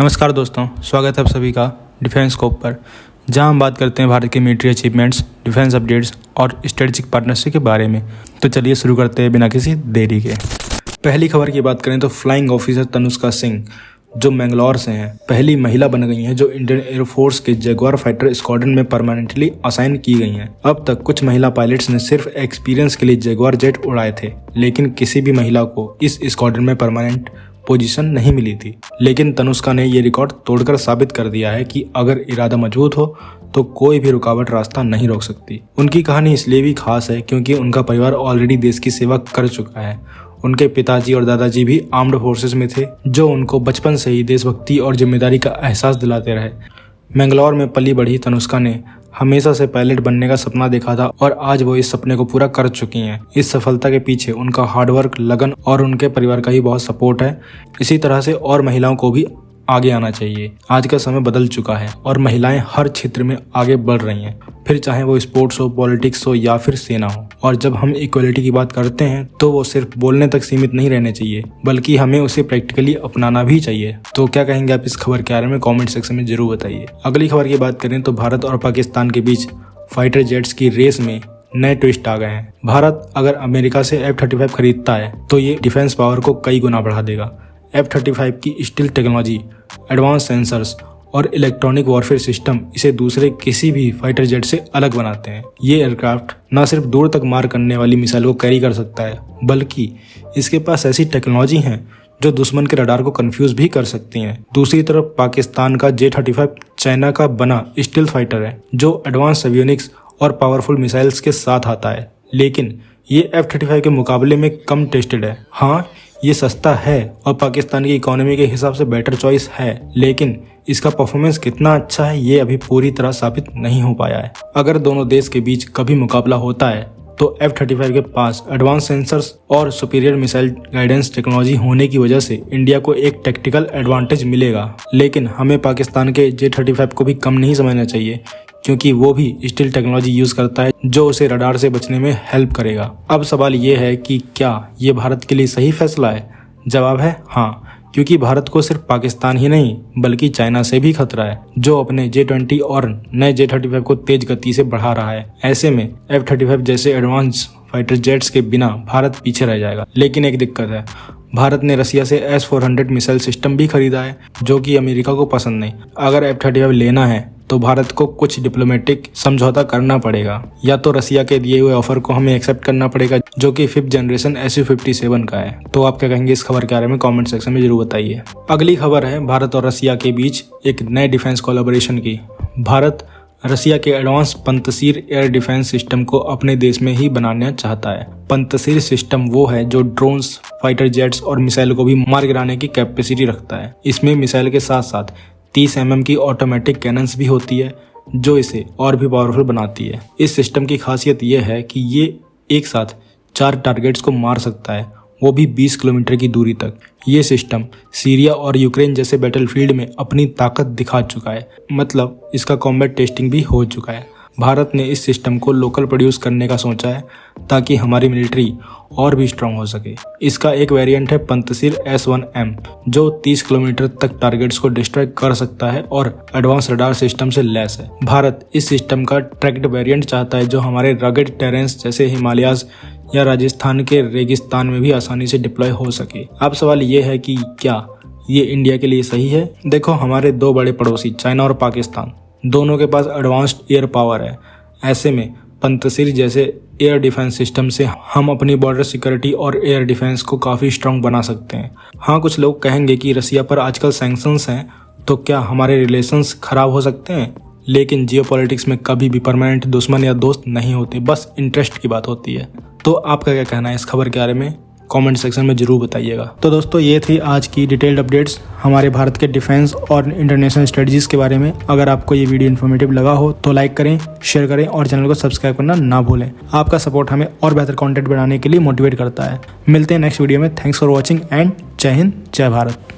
नमस्कार दोस्तों, स्वागत है आप सभी का डिफेंस स्कोप पर, जहां हम बात करते हैं भारत के मिलिट्री अचीवमेंट्स, डिफेंस अपडेट्स और स्ट्रेटेजिक पार्टनरशिप के बारे में। तो चलिए शुरू करते हैं बिना किसी देरी के। पहली खबर की बात करें तो फ्लाइंग ऑफिसर तनुष्का सिंह जो मैंगलोर से हैं, पहली महिला बन गई हैं जो इंडियन एयरफोर्स के जगुआर फाइटर स्क्वाड्रन में परमानेंटली असाइन की गई हैं। अब तक कुछ महिला पायलट्स ने सिर्फ एक्सपीरियंस के लिए जगुआर जेट उड़ाए थे, लेकिन किसी भी महिला को इस स्क्वाड्रन में परमानेंट पोजीशन नहीं मिली थी। लेकिन तनुष्का ने ये रिकॉर्ड तोड़कर साबित कर दिया है कि अगर इरादा मजबूत हो तो कोई भी रुकावट रास्ता नहीं रोक सकती। उनकी कहानी इसलिए भी खास है क्योंकि उनका परिवार ऑलरेडी देश की सेवा कर चुका है। उनके पिताजी और दादाजी भी आर्म्ड फोर्सेस में थे, जो उनको बचपन से ही देशभक्ति और जिम्मेदारी का एहसास दिलाते रहे। मैंगलोर में पली बढ़ी तनुष्का ने हमेशा से पायलट बनने का सपना देखा था और आज वो इस सपने को पूरा कर चुकी हैं। इस सफलता के पीछे उनका हार्डवर्क, लगन और उनके परिवार का ही बहुत सपोर्ट है। इसी तरह से और महिलाओं को भी आगे आना चाहिए। आज का समय बदल चुका है और महिलाएं हर क्षेत्र में आगे बढ़ रही हैं, फिर चाहे वो स्पोर्ट्स हो, पॉलिटिक्स हो या फिर सेना हो। और जब हम इक्वलिटी की बात करते हैं तो वो सिर्फ बोलने तक सीमित नहीं रहने चाहिए, बल्कि हमें उसे प्रैक्टिकली अपनाना भी चाहिए। तो क्या कहेंगे आप इस खबर के बारे में कमेंट सेक्शन में जरूर बताइए। अगली खबर की बात करें तो भारत और पाकिस्तान के बीच फाइटर जेट्स की रेस में नए ट्विस्ट आ गए हैं। भारत अगर अमेरिका से F-35 खरीदता है तो ये डिफेंस पावर को कई गुना बढ़ा देगा। F-35 की स्टील टेक्नोलॉजी, एडवांस सेंसर्स और इलेक्ट्रॉनिक वॉरफेयर सिस्टम इसे दूसरे किसी भी फाइटर जेट से अलग बनाते हैं। ये एयरक्राफ्ट न सिर्फ दूर तक मार करने वाली मिसाइल को कैरी कर सकता है, बल्कि इसके पास ऐसी टेक्नोलॉजी है जो दुश्मन के रडार को कंफ्यूज भी कर सकती हैं। दूसरी तरफ पाकिस्तान का J-35 चाइना का बना स्टील्थ फाइटर है, जो एडवांस एवियोनिक्स और पावरफुल मिसाइल्स के साथ आता है। लेकिन ये F-35 के मुकाबले में कम टेस्टेड है। हाँ, ये सस्ता है और पाकिस्तान की इकोनॉमी के हिसाब से बेटर चॉइस है, लेकिन इसका परफॉर्मेंस कितना अच्छा है ये अभी पूरी तरह साबित नहीं हो पाया है। अगर दोनों देश के बीच कभी मुकाबला होता है तो F-35 के पास एडवांस सेंसर्स और सुपीरियर मिसाइल गाइडेंस टेक्नोलॉजी होने की वजह से इंडिया को एक टेक्टिकल एडवांटेज मिलेगा। लेकिन हमें पाकिस्तान के J-35 को भी कम नहीं समझना चाहिए, क्योंकि वो भी स्टील टेक्नोलॉजी यूज करता है जो उसे रडार से बचने में हेल्प करेगा। अब सवाल ये है कि क्या ये भारत के लिए सही फैसला है? जवाब है हाँ, क्योंकि भारत को सिर्फ पाकिस्तान ही नहीं बल्कि चाइना से भी खतरा है, जो अपने J-20 और नए J-35 को तेज गति से बढ़ा रहा है। ऐसे में F-35 जैसे एडवांस फाइटर जेट्स के बिना भारत पीछे रह जाएगा। लेकिन एक दिक्कत है, भारत ने रसिया से S-400 मिसाइल सिस्टम भी खरीदा है, जो कि अमेरिका को पसंद नहीं। अगर F-35 लेना है तो भारत को कुछ डिप्लोमेटिक समझौता करना पड़ेगा, या तो रसिया के दिए हुए ऑफर को हमें एक्सेप्ट करना पड़ेगा, जो कि 5th जनरेशन Su-57 का है। तो आप क्या कहेंगे इस खबर के बारे में कमेंट सेक्शन में जरूर बताइए। अगली खबर है भारत और रसिया के बीच एक नए डिफेंस कोलैबोरेशन की। भारत रसिया के एडवांस पंतसीर एयर डिफेंस सिस्टम को अपने देश में ही बनाना चाहता है। पंतसीर सिस्टम वो है जो ड्रोन्स, फाइटर जेट्स और मिसाइल को भी मार गिराने की कैपेसिटी रखता है। इसमें मिसाइल के साथ साथ 30 mm की ऑटोमेटिक कैनन्स भी होती है, जो इसे और भी पावरफुल बनाती है। इस सिस्टम की खासियत यह है कि ये एक साथ 4 टारगेट्स को मार सकता है, वो भी 20 किलोमीटर की दूरी तक। ये सिस्टम सीरिया और यूक्रेन जैसे बैटलफील्ड में अपनी ताकत दिखा चुका है, मतलब इसका कॉम्बैट टेस्टिंग भी हो चुका है। भारत ने इस सिस्टम को लोकल प्रोड्यूस करने का सोचा है ताकि हमारी मिलिट्री और भी स्ट्रांग हो सके। इसका एक वेरिएंट है पंतसीर S-1M, जो 30 किलोमीटर तक टारगेट्स को डिस्ट्रॉय कर सकता है और एडवांस रडार सिस्टम से लैस है। भारत इस सिस्टम का ट्रैक्ड वेरिएंट चाहता है, जो हमारे रगड टेरेंस जैसे हिमालयाज या राजस्थान के रेगिस्तान में भी आसानी से डिप्लॉय हो सके। अब सवाल ये है कि क्या ये इंडिया के लिए सही है? देखो, हमारे दो बड़े पड़ोसी चाइना और पाकिस्तान दोनों के पास एडवांस्ड एयर पावर है। ऐसे में पंतसीर जैसे एयर डिफेंस सिस्टम से हम अपनी बॉर्डर सिक्योरिटी और एयर डिफेंस को काफ़ी स्ट्रांग बना सकते हैं। हाँ, कुछ लोग कहेंगे कि रसिया पर आजकल सैंक्शंस हैं, तो क्या हमारे रिलेशंस खराब हो सकते हैं? लेकिन जियोपॉलिटिक्स में कभी भी परमानेंट दुश्मन या दोस्त नहीं होते, बस इंटरेस्ट की बात होती है। तो आपका क्या कहना है इस खबर के बारे में? कमेंट सेक्शन में जरूर बताइएगा। तो दोस्तों, ये थी आज की डिटेल्ड अपडेट्स हमारे भारत के डिफेंस और इंटरनेशनल स्ट्रेटजीज के बारे में। अगर आपको ये वीडियो इन्फॉर्मेटिव लगा हो तो लाइक करें, शेयर करें और चैनल को सब्सक्राइब करना ना भूलें। आपका सपोर्ट हमें और बेहतर कंटेंट बनाने के लिए मोटिवेट करता है। मिलते हैं नेक्स्ट वीडियो में। थैंक्स फॉर वॉचिंग एंड जय हिंद, जय भारत।